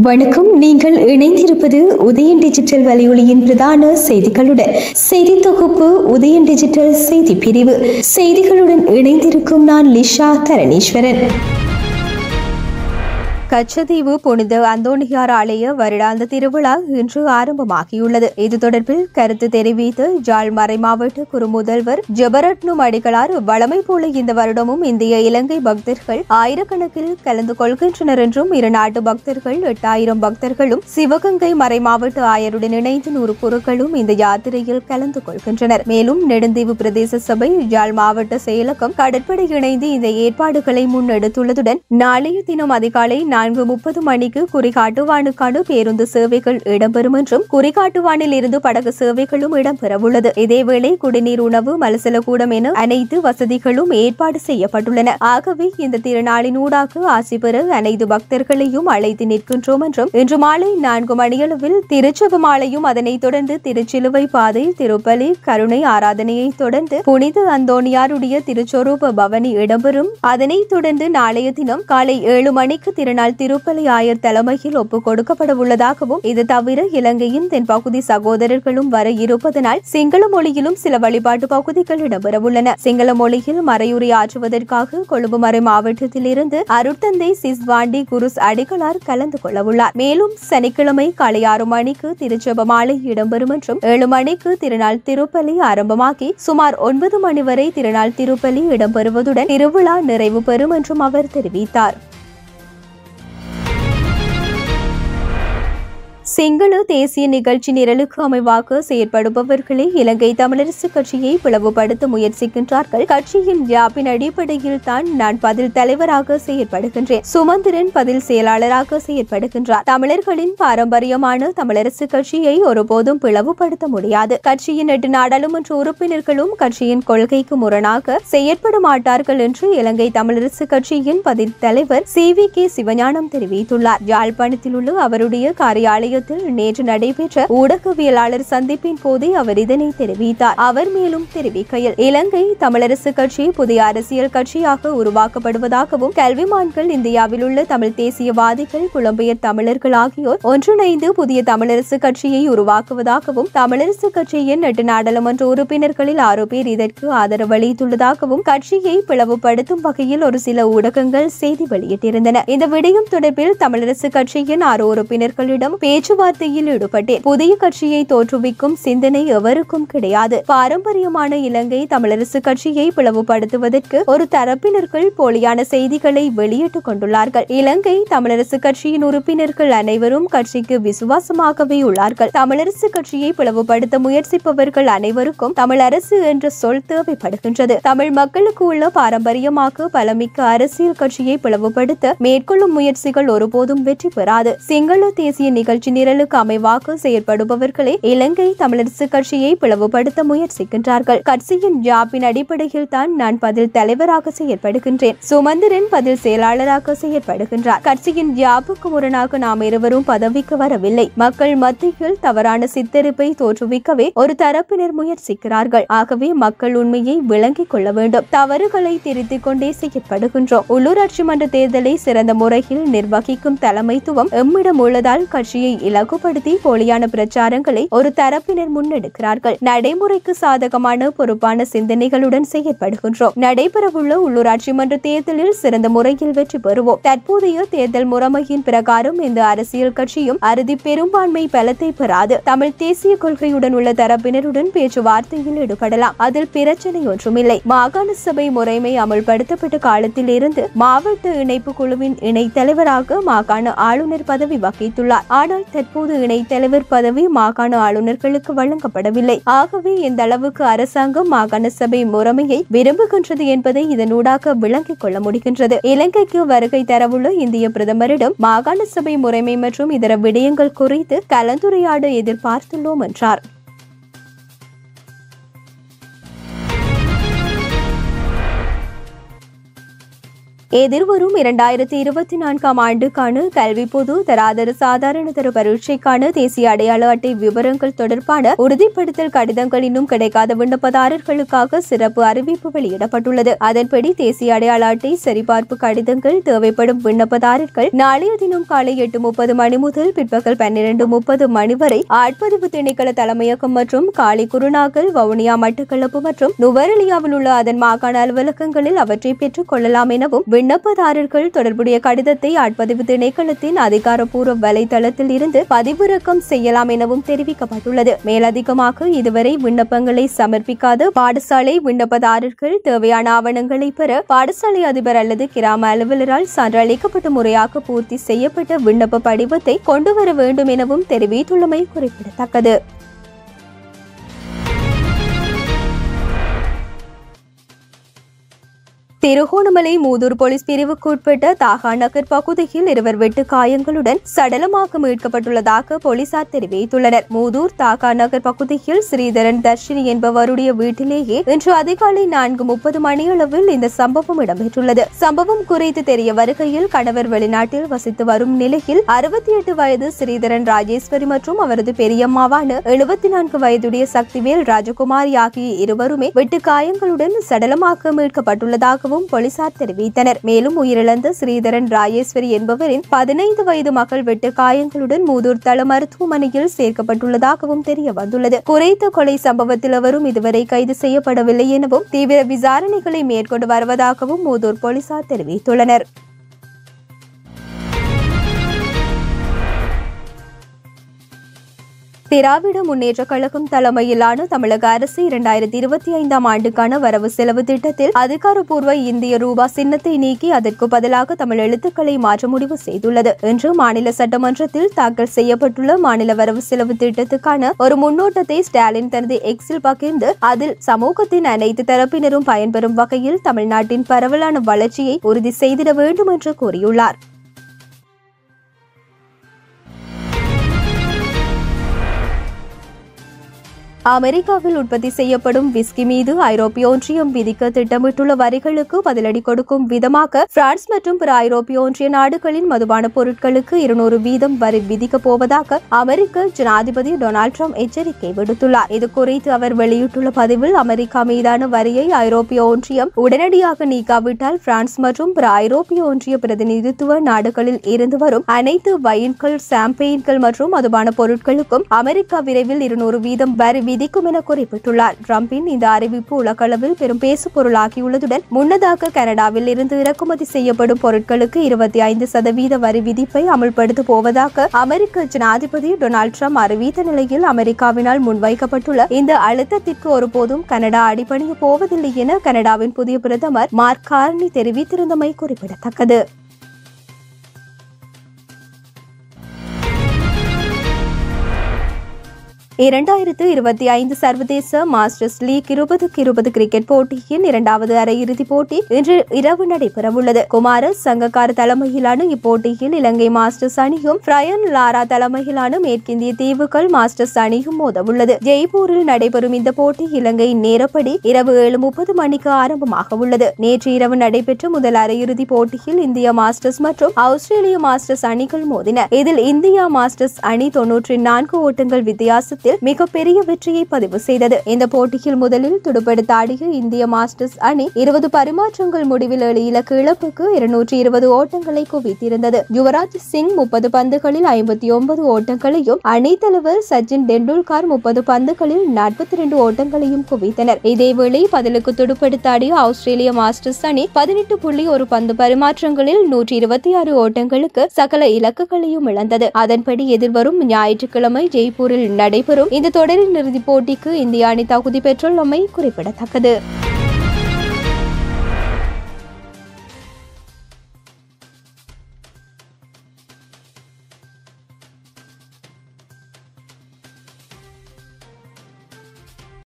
வணக்கம். நீங்கள் இணைந்திருப்பது உதயன் டிஜிட்டல் வலையொலியின் பிரதான செய்திகளுடன். செய்தி தொகுப்பு உதயன் டிஜிட்டல் செய்தி பிரிவு. செய்திகளுடன் இணைந்திருக்கும் நான் லிஷா தரணீஸ்வரன். கச்சதீவு புனித அந்தோணியார் ஆலய வருடாந்த திருவிழா இன்று ஆரம்பமாகியுள்ளது. இது தொடர்பில் கருத்து தெரிவித்த யாழ் மறைமாவட்ட குறுமுதல்வர் ஜெபரட்னும் அடிகளார், வழமை போல இந்த வருடமும் இந்திய இலங்கை பக்தர்கள் ஆயிரக்கணக்கில் கலந்து கொள்கின்றனர் என்றும், இரு நாட்டு பக்தர்கள் 8000 பக்தர்களும் சிவகங்கை மறைமாவட்ட ஆயருடன் இணைந்து 100 குருக்களும் இந்த யாத்திரையில் கலந்து கொள்கின்றனர். மேலும் நெடுந்தீவு பிரதேச சபை, யாழ் மாவட்ட செயலகம், கடற்படை இணைந்து இந்த ஏற்பாடுகளை முன்னெடுத்துள்ளதுடன் நாளைய தினம் அதிகாலை 4:30 மணிக்கு குறிகாட்டுவானுக்கான பேருந்து சேவைகள் இடம்பெறும் என்றும், குறிகாட்டுவானில் இருந்து படகு சேவைகளும் இடம்பெறவுள்ளது. இதேவேளை குடிநீர், உணவு, மலசலக்கூடம் என அனைத்து வசதிகளும் ஏற்பாடு செய்யப்பட்டுள்ளன. ஆகவே இந்த திருநாளின் ஊடாக ஆசி பெற அனைத்து பக்தர்களையும் அழைத்து நிற்கின்றோம் என்றும், இன்று மாலை 4 மணியளவில் திருச்செபமாலையும், அதனைத் தொடர்ந்து திருச்சிலுவை பாதை, திருப்பலி, கருணை ஆராதனையை தொடர்ந்து புனித அந்தோணியாருடைய திருச்சொரூப பவனி இடம்பெறும். அதனைத் தொடர்ந்து நாளைய தினம் காலை 7 மணிக்கு திருநாள் திருப்பலி ஆயர் தலைமையில் ஒப்புக் கொடுக்கப்பட உள்ளதாகவும், இது தவிர இலங்கையின் தென்பகுதி சகோதரர்களும் வர இருப்பதனால் சிங்கள மொழியிலும் சில வழிபாட்டு பகுதிகள் இடம்பெறவுள்ளன. சிங்கள மொழியில் மறையுரை ஆற்றுவதற்காக கொழும்பு மறை மாவட்டத்தில் இருந்து அருட்தந்தை சிஸ்வாண்டி குருஸ் அடிகளார் கலந்து கொள்ளவுள்ளார். மேலும் சனிக்கிழமை காலை 6 மணிக்கு திருச்செபமாலை இடம்பெறும் என்றும், 7 மணிக்கு திருநாள் திருப்பலி ஆரம்பமாகி சுமார் 9 மணி வரை திருநாள் திருப்பலி இடம்பெறுவதுடன் திருவிழா நிறைவு பெறும் என்றும் அவர் தெரிவித்தார். சிங்கள தேசிய நிகழ்ச்சி நிரலுக்கு அமைவாக செயற்படுபவர்களே இலங்கை தமிழரசு கட்சியை பிளவுபடுத்த முயற்சிக்கின்றார்கள். கட்சியின் யாப்பின் அடிப்படையில் தான் நான் பதில் தலைவராக செயற்படுகின்றேன். சுமந்திரன் பதில் செயலாளராக செயற்படுகின்றார். தமிழர்களின் பாரம்பரியமான தமிழரசு கட்சியை ஒருபோதும் பிளவுபடுத்த முடியாது. கட்சியின் 8 நாடாளுமன்ற உறுப்பினர்களும் கட்சியின் கொள்கைக்கு முரணாக செயற்பட மாட்டார்கள் என்று இலங்கை தமிழரசு கட்சியின் பதில் தலைவர் CVK சிவஞானம் தெரிவித்துள்ளார். யாழ்ப்பாணத்தில் உள்ள அவருடைய காரியாலயத்தில் நேற்று நடைபெற்ற ஊடகவியலாளர் சந்திப்பின் போதே அவர் இதனை தெரிவித்தார். அவர் மேலும் தெரிவிக்கையில், இலங்கை தமிழரசு கட்சி புதிய அரசியல் கட்சியாக உருவாக்கப்படுவதாகவும், கல்விமான்கள், இந்தியாவில் உள்ள தமிழ் தேசியவாதிகள், புலம்பெயர் தமிழர்கள் ஆகியோர் ஒன்றிணைந்து புதிய தமிழரசு கட்சியை உருவாக்குவதாகவும், தமிழரசு கட்சியின் 8 நாடாளுமன்ற உறுப்பினர்களில் 6 பேர் இதற்கு ஆதரவு அளித்துள்ளதாகவும் கட்சியை பிளவுபடுத்தும் வகையில் ஒரு சில ஊடகங்கள் செய்தி வெளியிட்டிருந்தன. இந்த விடயம் தொடர்பில் தமிழரசு கட்சியின் 6 உறுப்பினர்களிடம் பேச்சுவார்த்தையில் ஈடுபட்டேன். புதிய கட்சியை தோற்றுவிக்கும் சிந்தனை எவருக்கும் கிடையாது. பாரம்பரியமான இலங்கை தமிழரசு கட்சியை பிளவுபடுத்துவதற்கு ஒரு தரப்பினர்கள் போலியான செய்திகளை வெளியிட்டுக் கொண்டுள்ளார்கள். இலங்கை தமிழரசு கட்சியின் உறுப்பினர்கள் அனைவரும் கட்சிக்கு விசுவாசமாகவே உள்ளார்கள். தமிழரசு கட்சியை பிளவுபடுத்த முயற்சிப்பவர்கள் அனைவருக்கும் தமிழரசு என்ற சொல் தேவைப்படுகின்றது. தமிழ் மக்களுக்கு உள்ள பாரம்பரியமாக பலமிக்க அரசியல் கட்சியை பிளவுபடுத்த மேற்கொள்ளும் முயற்சிகள் ஒருபோதும் வெற்றி பெறாது. சிங்கள தேசிய நிகழ்ச்சி நிரலுக்கு அமைவாக செயற்படுபவர்களே இலங்கை தமிழரசு கட்சியை பிளவுபடுத்த முயற்சிக்கின்றார்கள். கட்சியின் ஜாப்பின் அடிப்படையில் தான் நான் பதில் தலைவராக செயற்படுகின்றேன். சுமந்திரன் பதில் செயலாளராக செயற்படுகின்றார். கட்சியின் ஜாப்புக்கு முரணாக நாம் இருவரும் பதவிக்கு வரவில்லை. மக்கள் மத்தியில் தவறான சித்தரிப்பை தோற்றுவிக்கவே ஒரு தரப்பினர் முயற்சிக்கிறார்கள். ஆகவே மக்கள் உண்மையை விளங்கிக் கொள்ள வேண்டும். தவறுகளை திருத்திக் கொண்டே செயற்படுகின்றோம். உள்ளூராட்சி மன்ற தேர்தலை சிறந்த முறையில் நிர்வகிக்கும் தலைமைத்துவம் எம்மிடம் உள்ளதால் கட்சியை இலகுபடுத்தி போலியான பிரச்சாரங்களை ஒரு தரப்பினர் முன்னெடுக்கிறார்கள். நடைமுறைக்கு சாதகமான பொறுப்பான சிந்தனைகளுடன் செயற்படுகின்றோம். நடைபெறவுள்ள உள்ளூராட்சி மன்ற தேர்தலில் சிறந்த முறையில் வெற்றி பெறுவோம். தற்போதைய தேர்தல் முறைமையின் பிரகாரம் இந்த அரசியல் கட்சியும் அறுதி பெரும்பான்மை பலத்தை பெறாது. தமிழ் தேசிய கொள்கையுடன் உள்ள தரப்பினருடன் பேச்சுவார்த்தையில் ஈடுபடலாம். அதில் பிரச்சனை ஒன்றுமில்லை. மாகாண சபை முறைமை அமல்படுத்தப்பட்ட காலத்தில் இருந்து மாவட்ட இணைப்பு குழுவின் இணைத் தலைவராக மாகாண ஆளுநர் பதவி வகித்துள்ளார். ஆனால் தற்போது இணைத்தலைவர் பதவி மாகாண ஆளுநர்களுக்கு வழங்கப்படவில்லை. ஆகவே எந்த அளவுக்கு அரசாங்கம் மாகாண சபை முறைமையை விரும்புகின்றது என்பதை இதனூடாக விளங்கிக் கொள்ள முடிகின்றது. இலங்கைக்கு வருகை தரவுள்ள இந்திய பிரதமரிடம் மாகாண சபை முறைமை மற்றும் இதர விடயங்கள் குறித்து கலந்துரையாட எதிர்பார்த்துள்ளோம் என்றார். எதிர்வரும் 2024 ஆண்டுக்கான கல்வி பொது தராதர சாதாரண தர பரீட்சைக்கான தேசிய அடையாள அட்டை விவரங்கள் தொடர்பான உறுதிப்படுத்தல் கடிதங்கள் இன்னும் கிடைக்காத விண்ணப்பதாரர்களுக்காக சிறப்பு அறிவிப்பு வெளியிடப்பட்டுள்ளது. அதன்படி தேசிய அடையாள அட்டை சரிபார்ப்பு கடிதங்கள் தேவைப்படும் விண்ணப்பதாரர்கள் நாளைய தினம் காலை 8:30 மணி முதல் பிற்பகல் 12:30 மணி வரை ஆட்பதிவு திணைக்கள தலைமையகம் மற்றும் காலி குருநாகல், வவுனியா, மட்டக்களப்பு மற்றும் நுவரெலியாவில் உள்ள அதன் மாகாண அலுவலகங்களில் அவற்றை பெற்றுக் கொள்ளலாம் எனவும் விண்ணப்பதாரர்கள் தொடர்புடைய கடிதத்தை ஆட்பதிவு திணைக்களத்தின் அதிகாரப்பூர்வ வலைதளத்தில் இருந்து பதிவிறக்கம் செய்யலாம் எனவும் தெரிவிக்கப்பட்டுள்ளது. மேலதிகமாக இதுவரை விண்ணப்பங்களை சமர்ப்பிக்காத பாடசாலை விண்ணப்பதாரர்கள் தேவையான ஆவணங்களை பெற பாடசாலை அதிபர் அல்லது கிராம அலுவலரால் சான்றளிக்கப்பட்ட முறையாக பூர்த்தி செய்யப்பட்ட விண்ணப்ப படிவத்தை கொண்டுவர வேண்டும் எனவும் தெரிவித்துள்ளமை குறிப்பிடத்தக்கது. திருகோணமலை மூதூர் போலீஸ் பிரிவுக்கு உட்பட்ட தாகா நகர் பகுதியில் 2 வெட்டு காயங்களுடன் சடலமாக மீட்கப்பட்டுள்ளதாக போலீசார் தெரிவித்துள்ளனர். மூதூர் தாகா நகர் பகுதியில் ஸ்ரீதரன் தர்ஷினி என்பவருடைய வீட்டிலேயே இன்று அதிகாலை 4:30 மணியளவில் இந்த சம்பவம் இடம்பெற்றுள்ளது. சம்பவம் குறித்து தெரிய வருகையில் கணவர் வெளிநாட்டில் வசித்து வரும் நிலையில் 68 வயது ஸ்ரீதரன் ராஜேஸ்வரி மற்றும் அவரது பெரியம்மாவான 74 வயதுடைய சக்திவேல் ராஜகுமாரி ஆகிய இருவருமே வெட்டு காயங்களுடன் சடலமாக மீட்கப்பட்டுள்ளதாகவும் போலீசார் தெரிவித்தனர். மேலும் உயிரிழந்த ஸ்ரீதரன் ராஜேஸ்வரி என்பவரின் 15 வயது மகள் வெட்டு காயங்களுடன் மூதூர் தள மருத்துவமனையில் சேர்க்கப்பட்டுள்ளதாகவும் தெரிய வந்துள்ளது. குறித்த கொலை சம்பவத்தில் அவரும் இதுவரை கைது செய்யப்படவில்லை எனவும் தீவிர விசாரணைகளை மேற்கொண்டு வருவதாகவும் மூதூர் போலீசார் தெரிவித்துள்ளனர். திராவிட முன்னேற்ற கழகம் தலைமையிலான தமிழக அரசு 2025 ஆண்டுக்கான வரவு செலவு திட்டத்தில் அதிகாரப்பூர்வ இந்திய ரூபா சின்னத்தை நீக்கி அதற்கு பதிலாக தமிழ் எழுத்துக்களை மாற்ற முடிவு செய்துள்ளது. இன்று மாநில சட்டமன்றத்தில் தாக்கல் செய்யப்பட்டுள்ள மாநில வரவு செலவு திட்டத்துக்கான ஒரு முன்னோட்டத்தை ஸ்டாலின் தனது எக்ஸில் பகிர்ந்து அதில் சமூகத்தின் அனைத்து தரப்பினரும் பயன்பெறும் வகையில் தமிழ்நாட்டின் பரவலான வளர்ச்சியை உறுதி செய்திட வேண்டும் என்று கூறியுள்ளார். அமெரிக்காவில் உற்பத்தி செய்யப்படும் விஸ்கி மீது ஐரோப்பிய ஒன்றியம் விதிக்க திட்டமிட்டுள்ள வரிகளுக்கு பதிலடி கொடுக்கும் விதமாக பிரான்ஸ் மற்றும் பிற ஐரோப்பிய ஒன்றிய நாடுகளின் மதுபான பொருட்களுக்கு 200% வரி விதிக்கப் போவதாக அமெரிக்க ஜனாதிபதி டொனால்ட் ட்ரம்ப் எச்சரிக்கை விடுத்துள்ளார். இதுகுறித்து அவர் வெளியிட்டுள்ள பதிவில் அமெரிக்கா மீதான வரியை ஐரோப்பிய ஒன்றியம் உடனடியாக நீக்காவிட்டால் பிரான்ஸ் மற்றும் பிற ஐரோப்பிய ஒன்றிய பிரதிநிதித்துவ நாடுகளில் இருந்து வரும் அனைத்து வைன்கள், சாம்பெயின்கள் மற்றும் மதுபான பொருட்களுக்கும் அமெரிக்கா விரைவில் 200% வரி விதிக்கும் என குறிப்பிட்டுள்ளார். டிரம்பின் இந்த அறிவிப்பு உலகளவில் பெரும் பேசு பொருளாகியுள்ளதுடன் முன்னதாக கனடாவில் இருந்து இறக்குமதி செய்யப்படும் பொருட்களுக்கு 25% வரி விதிப்பை அமல்படுத்த போவதாக அமெரிக்க ஜனாதிபதி டொனால்ட் ட்ரம்ப் அறிவித்த நிலையில் அமெரிக்காவினால் முன்வைக்கப்பட்டுள்ள இந்த அழுத்தத்திற்கு ஒருபோதும் கனடா அடிபணிய போவதில்லை என கனடாவின் புதிய பிரதமர் மார்க் கார்னி தெரிவித்திருந்தமை குறிப்பிடத்தக்கது. 2025 சர்வதேச மாஸ்டர்ஸ் லீக் 2020 கிரிக்கெட் போட்டியின் 2வது அரையிறுதிப் போட்டி இன்று இரவு நடைபெறவுள்ளது. குமார சங்கக்கார தலைமையிலான இப்போட்டியில் இலங்கை மாஸ்டர்ஸ் அணியும் பிரையன் லாரா தலைமையிலான மேற்கிந்திய தீவுகள் மாஸ்டர்ஸ் அணியும் மோதவுள்ளது. ஜெய்ப்பூரில் நடைபெறும் இந்த போட்டி இலங்கை நேரப்படி இரவு 7:30 மணிக்கு ஆரம்பமாக உள்ளது. நேற்று இரவு நடைபெற்ற முதல் அரையிறுதிப் போட்டியில் இந்திய மாஸ்டர்ஸ் மற்றும் ஆஸ்திரேலிய மாஸ்டர்ஸ் அணிகள் மோதின. இதில் இந்தியா மாஸ்டர்ஸ் அணி 94 ஓட்டங்கள் வித்தியாசத்தில் மிகப்பெரிய வெற்றியை பதிவு செய்தது. இந்த போட்டியில் முதலில் துடுப்படுத்த ஆடிய இந்திய மாஸ்டர்ஸ் அணி 20 பரிமாற்றங்கள் முடிவில் 7 இலக்கு இழப்புக்கு 220 ஓட்டங்களை குவித்திருந்தது. யுவராஜ் சிங் 30 பந்துகளில் 59 ஓட்டங்களையும் அணித் தலைவர் சச்சின் டெண்டுல்கர் 30 பந்துகளில் 42 ஓட்டங்களையும் குவித்தனர். இதேவேளை பதிலுக்கு துடுப்படுத்த ஆடிய ஆஸ்திரேலிய மாஸ்டர்ஸ் அணி 18.1 பந்து பரிமாற்றங்களில் 126 ஓட்டங்களுக்கு சகல இலக்குகளையும் இழந்தது. அதன்படி எதிர்வரும் ஞாயிற்றுக்கிழமை ஜெய்ப்பூரில் நடைபெறும் இந்த தொடரின் இறுதிப் போட்டிக்கு இந்திய அணி தகுதி பெற்றுள்ளமை குறிப்பிடத்தக்கது.